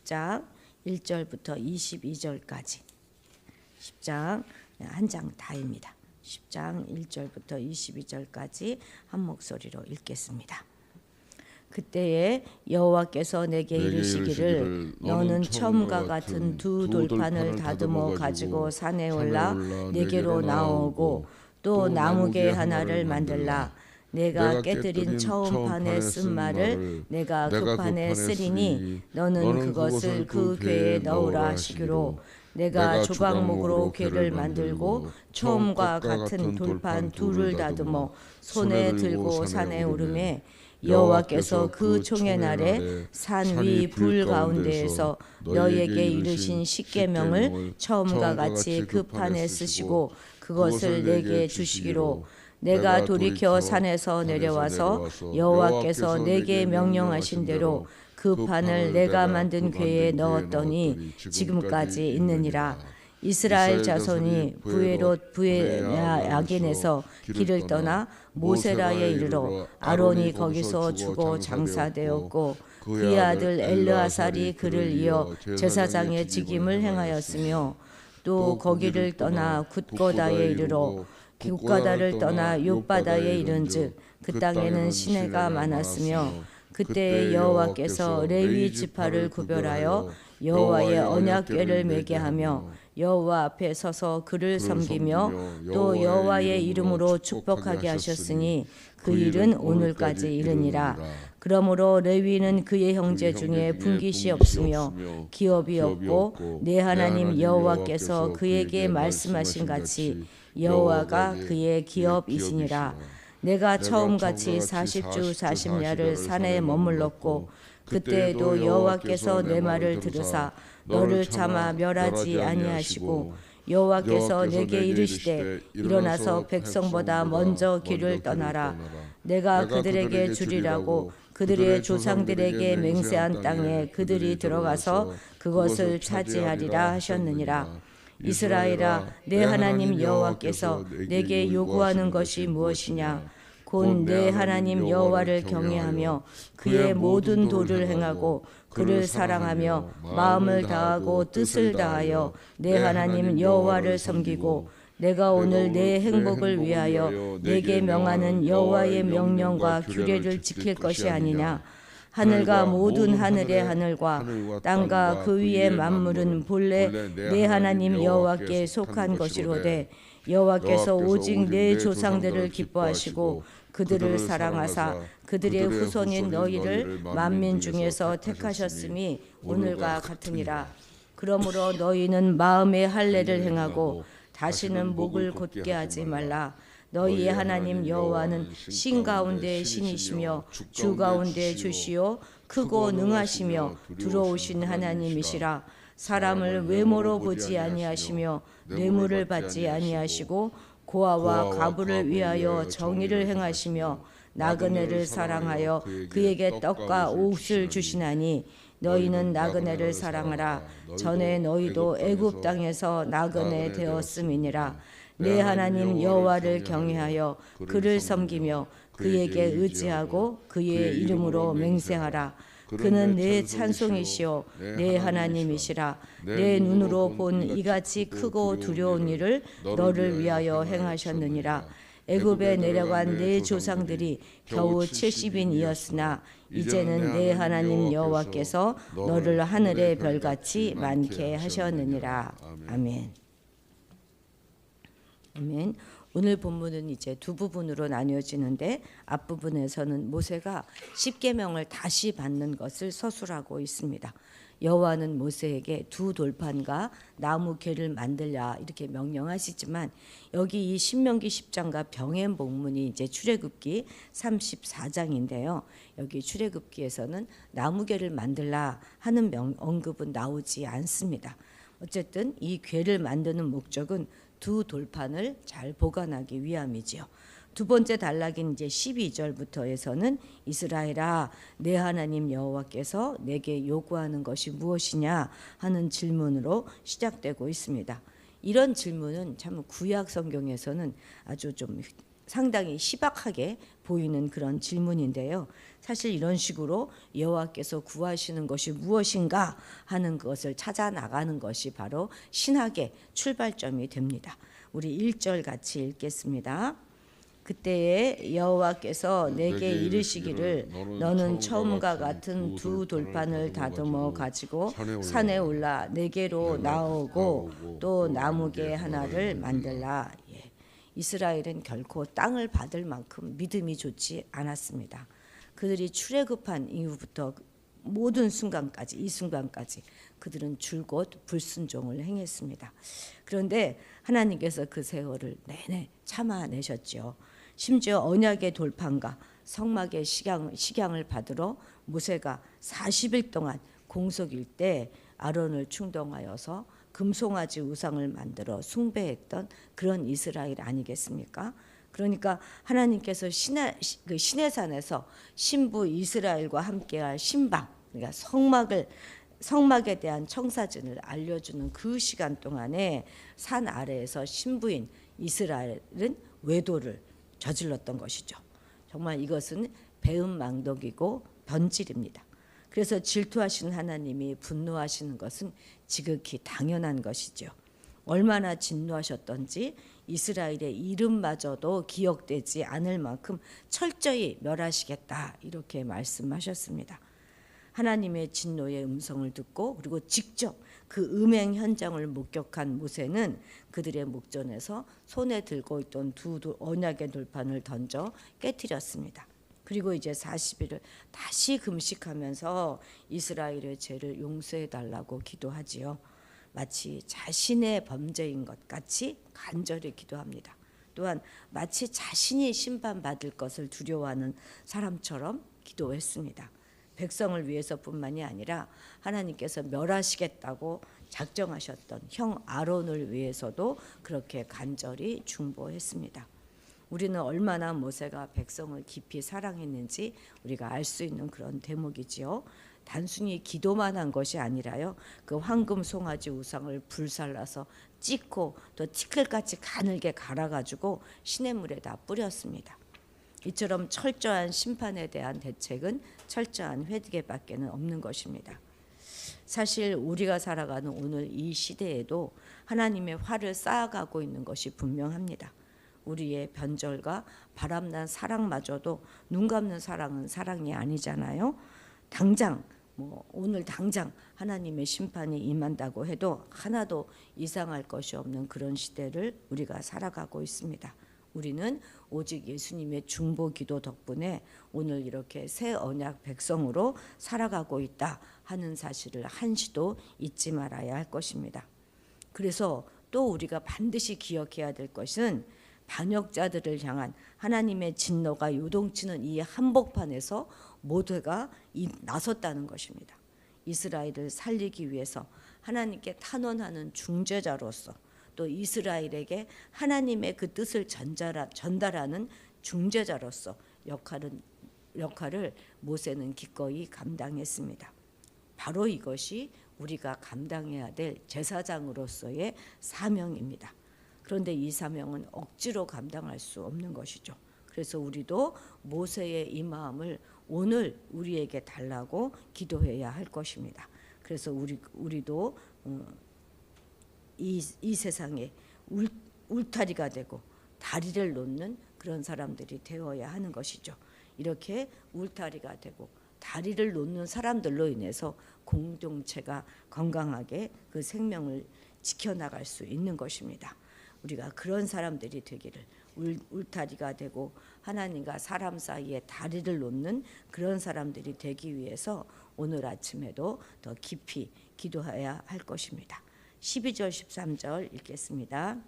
10장 1절부터 22절까지 10장 한 장 다입니다. 10장 1절부터 22절까지 한 목소리로 읽겠습니다. 그때에 여호와께서 내게 이르시기를 너는 처음과 같은 두 돌판을 다듬어 가지고 산에 올라 내게로 나오고 또 나무개 하나를 만들라. 내가 깨뜨린 처음 판에 쓴 말을 내가 그 판에 쓰리니 너는 그것을 그 궤에 넣으라 하시기로 내가 조각목으로 궤를 만들고 처음과 같은 돌판 둘을 다듬어 손에 들고 산에 오르매 여호와께서 그 총의 날에 산 위 불 가운데에서 너희에게 이르신 십계명을 처음과 같이 그 판에 쓰시고 그것을 내게 주시기로 내가 돌이켜 산에서 내려와서 여호와께서 내게 명령하신 대로 그 판을 내가 만든 궤에 넣었더니 지금까지 있느니라. 이스라엘 자손이 부에야긴에서 길을 떠나 모세라에 이르러 아론이 거기서 죽어 장사되었고 그의 아들 엘르아살이 그를 이어 제사장의 직임을 행하였으며 또 거기를 떠나 굿거다에 이르러 굿거다를 떠나 욥바다에 이른즉 그 땅에는 시내가 많았으며 그때 여호와께서 레위 지파를 구별하여 여호와의 언약궤를 매게 하며 여호와 앞에 서서 그를 섬기며 또 여호와의 이름으로 축복하게 하셨으니 그 일은 오늘까지 이르니라. 그러므로 레위는 그의 형제 중에 분깃이 없으며 기업이 없고 내 하나님 여호와께서 그에게 말씀하신 같이 여호와가 그의 기업이시니라. 내가 처음같이 40주 40야를 산에 머물렀고 그때에도 여호와께서 내 말을 들으사 너를 차마 멸하지 아니하시고 여호와께서 내게 이르시되 일어나서 백성보다 먼저 길을 떠나라. 내가 그들에게 주리라고 그들의 조상들에게 맹세한 땅에 그들이 들어가서 그것을 차지하리라 하셨느니라. 이스라엘아, 내 하나님 여호와께서 내게 요구하는 것이 무엇이냐? 곧 내 하나님 여호와를 경외하며 그의 모든 도를 행하고 그를 사랑하며 마음을 다하고 뜻을 다하여 내 하나님 여호와를 섬기고 내가 오늘 내 행복을 위하여 내게 명하는 여호와의 명령과 규례를 지킬 것이 아니냐. 하늘과 모든 하늘의 하늘과 땅과 그 위의 만물은 본래 내 하나님 여호와께 속한 것이로되 여호와께서 오직 내 조상들을 기뻐하시고 그들을 사랑하사 그들의 후손인 너희를 만민 중에서 택하셨음이 오늘과 같으니라. 그러므로 너희는 마음의 할례를 행하고 다시는 목을 곧게 하지 말라. 너희의 하나님 여호와는 신 가운데 신이시며 주 가운데 주시요 크고 능하시며 두려우신 하나님이시라. 사람을 외모로 보지 아니하시며 뇌물을 받지 아니하시고 고아와 과부를 위하여 정의를 행하시며 나그네를 사랑하여 그에게 떡과 옷을 주시나니 너희는 나그네를 사랑하라. 전에 너희도 애굽 땅에서 나그네 되었음이니라. 내 하나님 여호와를 경외하여 그를 섬기며 그에게 의지하고 그의 이름으로 맹세하라. 그는 내 찬송이시요 내 하나님이시라. 내 눈으로 본 이같이 크고 두려운 일을 너를 위하여 행하셨느니라. 애굽에 내려간 내 조상들이 겨우 70인이었으나 이제는 내 하나님 여호와께서 너를 하늘의 별같이 많게 하셨느니라. 아멘. 아멘. 오늘 본문은 이제 두 부분으로 나뉘어지는데 앞부분에서는 모세가 십계명을 다시 받는 것을 서술하고 있습니다. 여호와는 모세에게 두 돌판과 나무 궤를 만들라 이렇게 명령하시지만 여기 이 신명기 10장과 병행 본문이 이제 출애굽기 34장인데요. 여기 출애굽기에서는 나무 궤를 만들라 하는 언급은 나오지 않습니다. 어쨌든 이 궤를 만드는 목적은 두 돌판을 잘 보관하기 위함이지요. 두 번째 단락인 이제 12절부터에서는 이스라엘아, 내 하나님 여호와께서 내게 요구하는 것이 무엇이냐 하는 질문으로 시작되고 있습니다. 이런 질문은 참 구약 성경에서는 아주 좀 상당히 희박하게 보이는 그런 질문인데요. 사실 이런 식으로 여호와께서 구하시는 것이 무엇인가 하는 것을 찾아 나가는 것이 바로 신학의 출발점이 됩니다. 우리 1절 같이 읽겠습니다. 그때에 여호와께서 내게 이르시기를 너는 처음과 같은 두 돌판을 다듬어 가지고 산에 올라 내게로 나오고 또 나무개 하나를 만들라. 예. 이스라엘은 결코 땅을 받을 만큼 믿음이 좋지 않았습니다. 그들이 출애굽한 이후부터 모든 순간까지, 이 순간까지 그들은 줄곧 불순종을 행했습니다. 그런데 하나님께서 그 세월을 내내 참아내셨죠. 심지어 언약의 돌판과 성막의 식양을 받으러 모세가 40일 동안 공석일 때 아론을 충동하여서 금송아지 우상을 만들어 숭배했던 그런 이스라엘 아니겠습니까? 그러니까 하나님께서 시내산에서 신부 이스라엘과 함께할 신방, 그러니까 성막에 대한 청사진을 알려주는 그 시간 동안에 산 아래에서 신부인 이스라엘은 외도를 저질렀던 것이죠. 정말 이것은 배은망덕이고 변질입니다. 그래서 질투하시는 하나님이 분노하시는 것은 지극히 당연한 것이죠. 얼마나 진노하셨던지 이스라엘의 이름마저도 기억되지 않을 만큼 철저히 멸하시겠다 이렇게 말씀하셨습니다. 하나님의 진노의 음성을 듣고 그리고 직접 그 음행 현장을 목격한 모세는 그들의 목전에서 손에 들고 있던 두 언약의 돌판을 던져 깨뜨렸습니다. 그리고 이제 40일을 다시 금식하면서 이스라엘의 죄를 용서해 달라고 기도하지요. 마치 자신의 범죄인 것 같이 간절히 기도합니다. 또한 마치 자신이 심판받을 것을 두려워하는 사람처럼 기도했습니다. 백성을 위해서뿐만이 아니라 하나님께서 멸하시겠다고 작정하셨던 형 아론을 위해서도 그렇게 간절히 중보했습니다. 우리는 얼마나 모세가 백성을 깊이 사랑했는지 우리가 알 수 있는 그런 대목이지요. 단순히 기도만 한 것이 아니라요, 그 황금 송아지 우상을 불살라서 찢고 또 티끌같이 가늘게 갈아가지고 시냇물에다 뿌렸습니다. 이처럼 철저한 심판에 대한 대책은 철저한 회개밖에는 없는 것입니다. 사실 우리가 살아가는 오늘 이 시대에도 하나님의 화를 쌓아가고 있는 것이 분명합니다. 우리의 변절과 바람난 사랑마저도 눈 감는 사랑은 사랑이 아니잖아요. 당장 오늘 당장 하나님의 심판이 임한다고 해도 하나도 이상할 것이 없는 그런 시대를 우리가 살아가고 있습니다. 우리는 오직 예수님의 중보 기도 덕분에 오늘 이렇게 새 언약 백성으로 살아가고 있다 하는 사실을 한시도 잊지 말아야 할 것입니다. 그래서 또 우리가 반드시 기억해야 될 것은 반역자들을 향한 하나님의 진노가 요동치는 이 한복판에서 모두가 나섰다는 것입니다. 이스라엘을 살리기 위해서 하나님께 탄원하는 중재자로서 또 이스라엘에게 하나님의 그 뜻을 전달하는 중재자로서 역할을 모세는 기꺼이 감당했습니다. 바로 이것이 우리가 감당해야 될 제사장으로서의 사명입니다. 그런데 이 사명은 억지로 감당할 수 없는 것이죠. 그래서 우리도 모세의 이 마음을 오늘 우리에게 달라고 기도해야 할 것입니다. 그래서 우리도 이 세상에 울타리가 되고 다리를 놓는 그런 사람들이 되어야 하는 것이죠. 이렇게 울타리가 되고 다리를 놓는 사람들로 인해서 공동체가 건강하게 그 생명을 지켜나갈 수 있는 것입니다. 우리가 그런 사람들이 되기를, 울타리가 되고 하나님과 사람 사이에 다리를 놓는 그런 사람들이 되기 위해서 오늘 아침에도 더 깊이 기도해야 할 것입니다. 12절 13절 읽겠습니다.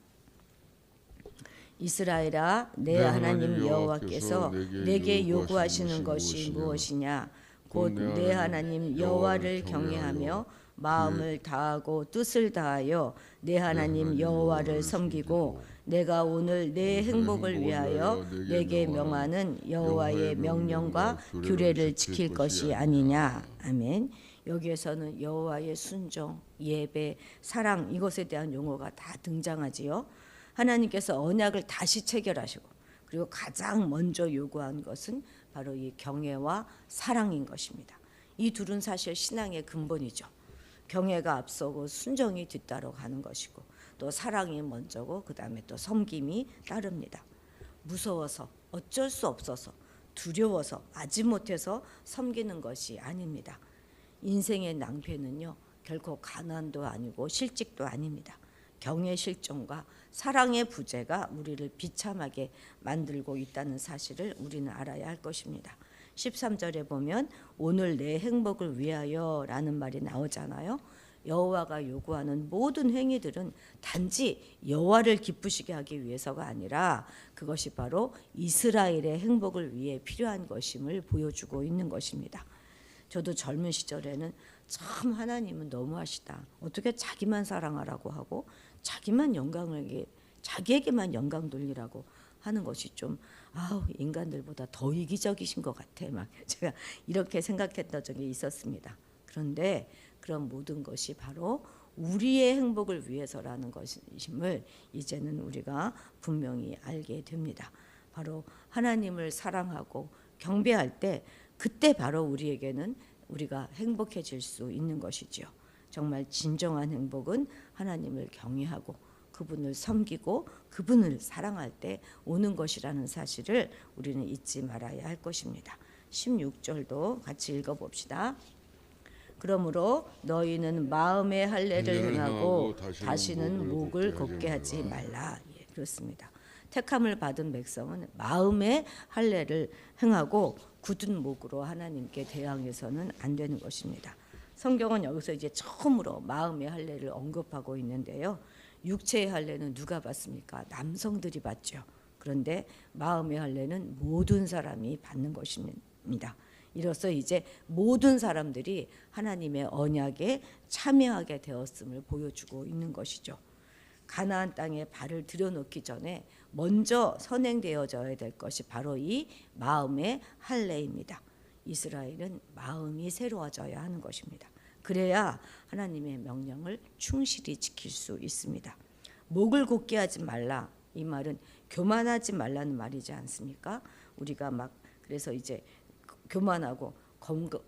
이스라엘아, 내 하나님 여호와께서 내게 요구하시는 것이 무엇이냐? 곧 내 하나님 여호와를 경외하며 마음을 다하고 뜻을 다하여 내 하나님 여호와를 섬기고 내가 오늘 내 행복을 위하여 내게 명하는 여호와의 명령과 규례를 지킬 것이 아니냐. 아멘. 여기에서는 여호와의 순종, 예배, 사랑 이것에 대한 용어가 다 등장하지요. 하나님께서 언약을 다시 체결하시고 그리고 가장 먼저 요구한 것은 바로 이 경외와 사랑인 것입니다. 이 둘은 사실 신앙의 근본이죠. 경외가 앞서고 순종이 뒤따라 가는 것이고 또 사랑이 먼저고 그다음에 또 섬김이 따릅니다. 무서워서 어쩔 수 없어서 두려워서 마지못해서 섬기는 것이 아닙니다. 인생의 낭패는요 결코 가난도 아니고 실직도 아닙니다. 경외 실종과 사랑의 부재가 우리를 비참하게 만들고 있다는 사실을 우리는 알아야 할 것입니다. 13절에 보면 오늘 내 행복을 위하여 라는 말이 나오잖아요. 여호와가 요구하는 모든 행위들은 단지 여호와를 기쁘시게 하기 위해서가 아니라 그것이 바로 이스라엘의 행복을 위해 필요한 것임을 보여주고 있는 것입니다. 저도 젊은 시절에는 참 하나님은 너무하시다. 어떻게 자기만 사랑하라고 하고 자기에게만 영광 돌리라고 하는 것이 좀 인간들보다 더 이기적이신 것 같아. 막 제가 이렇게 생각했던 적이 있었습니다. 그런데 그런 모든 것이 바로 우리의 행복을 위해서라는 것임을 이제는 우리가 분명히 알게 됩니다. 바로 하나님을 사랑하고 경배할 때 그때 바로 우리에게는 우리가 행복해질 수 있는 것이지요. 정말 진정한 행복은 하나님을 경외하고 그분을 섬기고 그분을 사랑할 때 오는 것이라는 사실을 우리는 잊지 말아야 할 것입니다. 16절도 같이 읽어봅시다. 그러므로 너희는 마음의 할례를 행하고 다시는 목을 곱게 하지 말라. 예, 그렇습니다. 택함을 받은 백성은 마음의 할례를 행하고 굳은 목으로 하나님께 대항해서는 안 되는 것입니다. 성경은 여기서 이제 처음으로 마음의 할례를 언급하고 있는데요. 육체의 할례는 누가 받습니까? 남성들이 받죠. 그런데 마음의 할례는 모든 사람이 받는 것입니다. 이로써 이제 모든 사람들이 하나님의 언약에 참여하게 되었음을 보여주고 있는 것이죠. 가나안 땅에 발을 들여놓기 전에 먼저 선행되어져야 될 것이 바로 이 마음의 할례입니다. 이스라엘은 마음이 새로워져야 하는 것입니다. 그래야 하나님의 명령을 충실히 지킬 수 있습니다. 목을 곧게 하지 말라, 이 말은 교만하지 말라는 말이지 않습니까? 우리가 막 그래서 이제 교만하고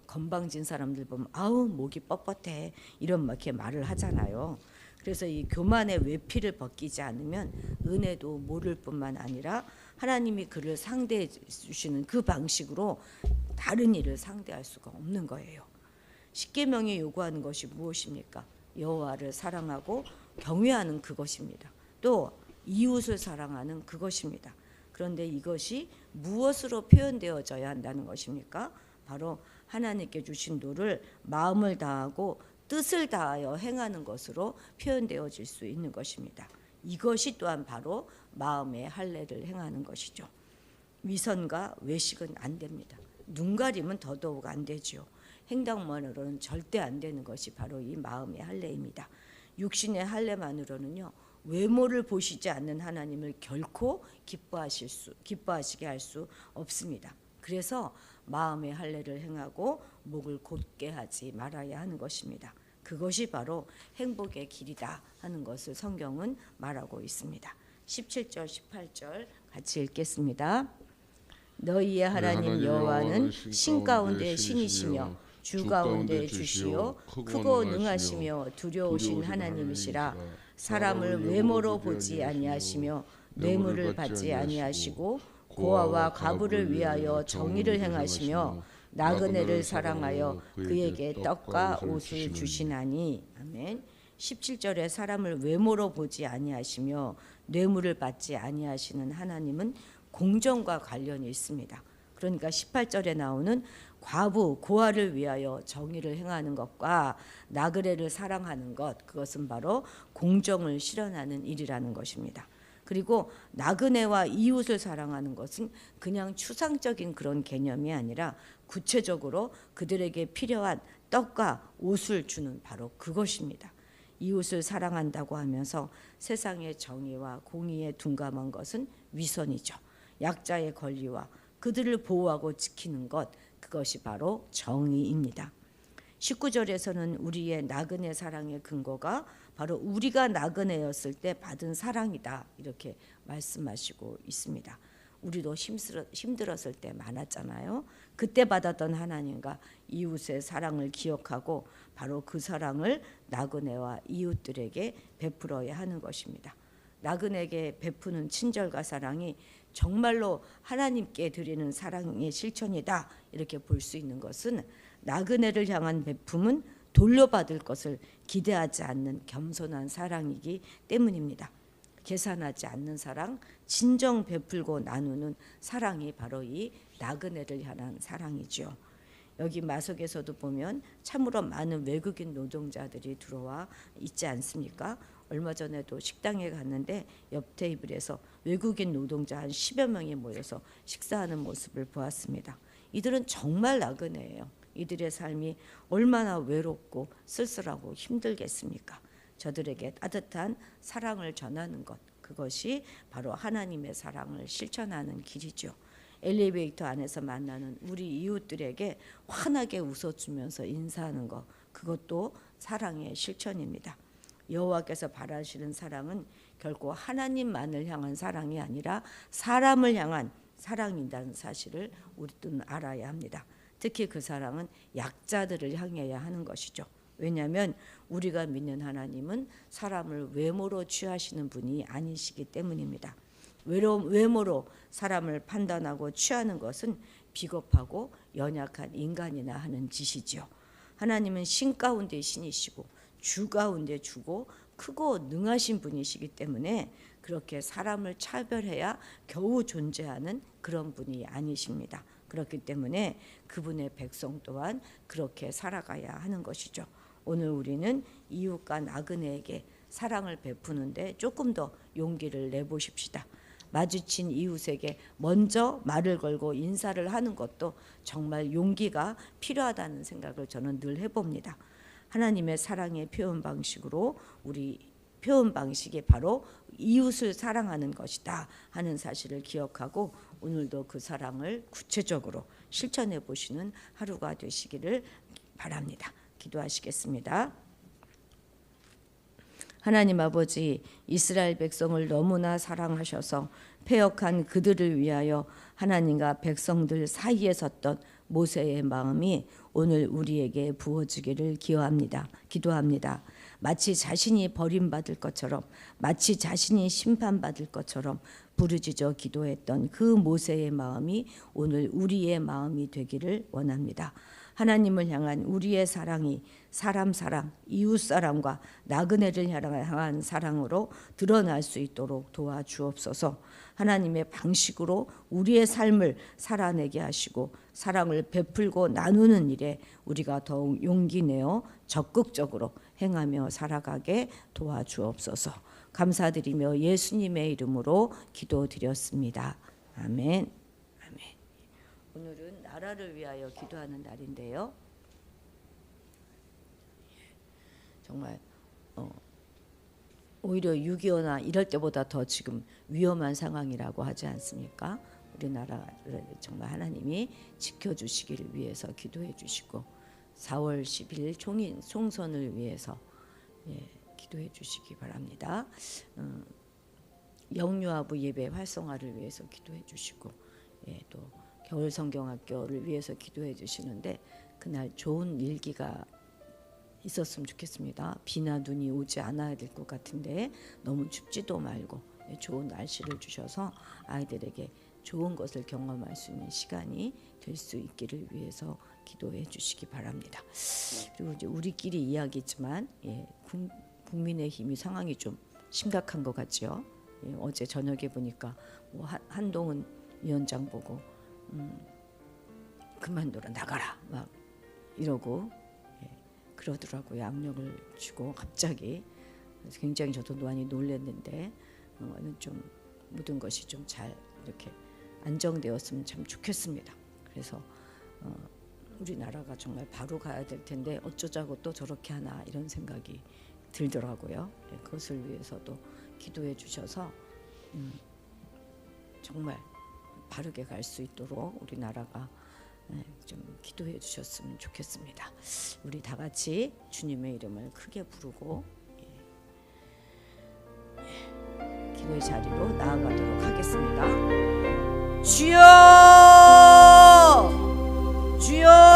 건방진 사람들 보면 목이 뻣뻣해 이런 막 이렇게 말을 하잖아요. 그래서 이 교만의 외피를 벗기지 않으면 은혜도 모를 뿐만 아니라 하나님이 그를 상대해 주시는 그 방식으로 다른 일을 상대할 수가 없는 거예요. 십계명이 요구하는 것이 무엇입니까? 여호와를 사랑하고 경외하는 그것입니다. 또 이웃을 사랑하는 그것입니다. 그런데 이것이 무엇으로 표현되어져야 한다는 것입니까? 바로 하나님께 주신 도를 마음을 다하고 뜻을 다하여 행하는 것으로 표현되어질 수 있는 것입니다. 이것이 또한 바로 마음의 할례를 행하는 것이죠. 위선과 외식은 안 됩니다. 눈 가림은 더더욱 안 되죠. 행동만으로는 절대 안 되는 것이 바로 이 마음의 할례입니다. 육신의 할례만으로는요, 외모를 보시지 않는 하나님을 결코 기뻐하시게 할 수 없습니다. 그래서 마음의 할례를 행하고 목을 곧게 하지 말아야 하는 것입니다. 그것이 바로 행복의 길이다 하는 것을 성경은 말하고 있습니다. 17절 18절 같이 읽겠습니다. 너희의 하나님 여호와는 신 가운데 신이시며 주 가운데 주시요 크고 능하시며 두려우신 하나님이시라. 사람을 외모로 보지 아니하시며 뇌물을 받지 아니하시고 고아와 과부를 위하여 정의를 행하시며 나그네를 사랑하여 그에게 떡과 옷을 주시나니. 아멘. 17절에 사람을 외모로 보지 아니하시며 뇌물을 받지 아니하시는 하나님은 공정과 관련이 있습니다. 그러니까 18절에 나오는 과부, 고아를 위하여 정의를 행하는 것과 나그네를 사랑하는 것, 그것은 바로 공정을 실현하는 일이라는 것입니다. 그리고 나그네와 이웃을 사랑하는 것은 그냥 추상적인 그런 개념이 아니라 구체적으로 그들에게 필요한 떡과 옷을 주는 바로 그것입니다. 이웃을 사랑한다고 하면서 세상의 정의와 공의에 둔감한 것은 위선이죠. 약자의 권리와 그들을 보호하고 지키는 것, 그것이 바로 정의입니다. 19절에서는 우리의 나그네 사랑의 근거가 바로 우리가 나그네였을 때 받은 사랑이다, 이렇게 말씀하시고 있습니다. 우리도 힘들었을 때 많았잖아요. 그때 받았던 하나님과 이웃의 사랑을 기억하고 바로 그 사랑을 나그네와 이웃들에게 베풀어야 하는 것입니다. 나그네에게 베푸는 친절과 사랑이 정말로 하나님께 드리는 사랑의 실천이다, 이렇게 볼 수 있는 것은 나그네를 향한 베품은 돌려받을 것을 기대하지 않는 겸손한 사랑이기 때문입니다. 계산하지 않는 사랑, 진정 베풀고 나누는 사랑이 바로 이 나그네를 향한 사랑이죠. 여기 마석에서도 보면 참으로 많은 외국인 노동자들이 들어와 있지 않습니까? 얼마 전에도 식당에 갔는데 옆 테이블에서 외국인 노동자 한 10여 명이 모여서 식사하는 모습을 보았습니다. 이들은 정말 나그네예요. 이들의 삶이 얼마나 외롭고 쓸쓸하고 힘들겠습니까? 저들에게 따뜻한 사랑을 전하는 것, 그것이 바로 하나님의 사랑을 실천하는 길이죠. 엘리베이터 안에서 만나는 우리 이웃들에게 환하게 웃어주면서 인사하는 것, 그것도 사랑의 실천입니다. 여호와께서 바라시는 사랑은 결코 하나님만을 향한 사랑이 아니라 사람을 향한 사랑이라는 사실을 우리는 알아야 합니다. 특히 그 사랑은 약자들을 향해야 하는 것이죠. 왜냐하면 우리가 믿는 하나님은 사람을 외모로 취하시는 분이 아니시기 때문입니다. 외모로 사람을 판단하고 취하는 것은 비겁하고 연약한 인간이나 하는 짓이지요. 하나님은 신 가운데 신이시고 주 가운데 주고 크고 능하신 분이시기 때문에 그렇게 사람을 차별해야 겨우 존재하는 그런 분이 아니십니다. 그렇기 때문에 그분의 백성 또한 그렇게 살아가야 하는 것이죠. 오늘 우리는 이웃과 나그네에게 사랑을 베푸는데 조금 더 용기를 내보십시다. 마주친 이웃에게 먼저 말을 걸고 인사를 하는 것도 정말 용기가 필요하다는 생각을 저는 늘 해봅니다. 하나님의 사랑의 표현 방식으로 우리 표현 방식이 바로 이웃을 사랑하는 것이다 하는 사실을 기억하고 오늘도 그 사랑을 구체적으로 실천해 보시는 하루가 되시기를 바랍니다. 기도하시겠습니다. 하나님 아버지, 이스라엘 백성을 너무나 사랑하셔서 패역한 그들을 위하여 하나님과 백성들 사이에 섰던 모세의 마음이 오늘 우리에게 부어지기를 기도합니다. 마치 자신이 버림받을 것처럼, 마치 자신이 심판받을 것처럼 부르짖어 기도했던 그 모세의 마음이 오늘 우리의 마음이 되기를 원합니다. 하나님을 향한 우리의 사랑이 사람, 이웃 사랑과 나그네를 향한 사랑으로 드러날 수 있도록 도와주옵소서. 하나님의 방식으로 우리의 삶을 살아내게 하시고 사랑을 베풀고 나누는 일에 우리가 더욱 용기 내어 적극적으로 행하며 살아가게 도와주옵소서. 감사드리며 예수님의 이름으로 기도드렸습니다. 아멘. 아멘. 오늘은 나라를 위하여 기도하는 날인데요. 정말 오히려 6.25나 이럴 때보다 더 지금 위험한 상황이라고 하지 않습니까? 우리나라를 정말 하나님이 지켜주시기를 위해서 기도해 주시고 4월 10일 총선을 위해서 기도해 주시기 바랍니다. 영유아부 예배 활성화를 위해서 기도해 주시고 또 겨울 성경학교를 위해서 기도해 주시는데 그날 좋은 일기가 있었으면 좋겠습니다. 비나 눈이 오지 않아야 될 것 같은데 너무 춥지도 말고 좋은 날씨를 주셔서 아이들에게 좋은 것을 경험할 수 있는 시간이 될 수 있기를 위해서 기도해 주시기 바랍니다. 그리고 이제 우리끼리 이야기지만 국민의힘이 상황이 좀 심각한 것 같죠. 어제 저녁에 보니까 뭐 한동훈 위원장 보고 그만둬라 나가라 막 이러고 그러더라고요. 압력을 주고 갑자기. 그래서 굉장히 저도 많이 놀랐는데 좀 모든 것이 좀 잘 이렇게 안정되었으면 참 좋겠습니다. 그래서 우리나라가 정말 바로 가야 될 텐데 어쩌자고 또 저렇게 하나 이런 생각이 들더라고요. 그것을 위해서도 기도해 주셔서 정말 바르게 갈 수 있도록 우리나라가 좀 기도해 주셨으면 좋겠습니다. 우리 다 같이 주님의 이름을 크게 부르고 기도의 자리로 나아가도록 하겠습니다. 주여 주여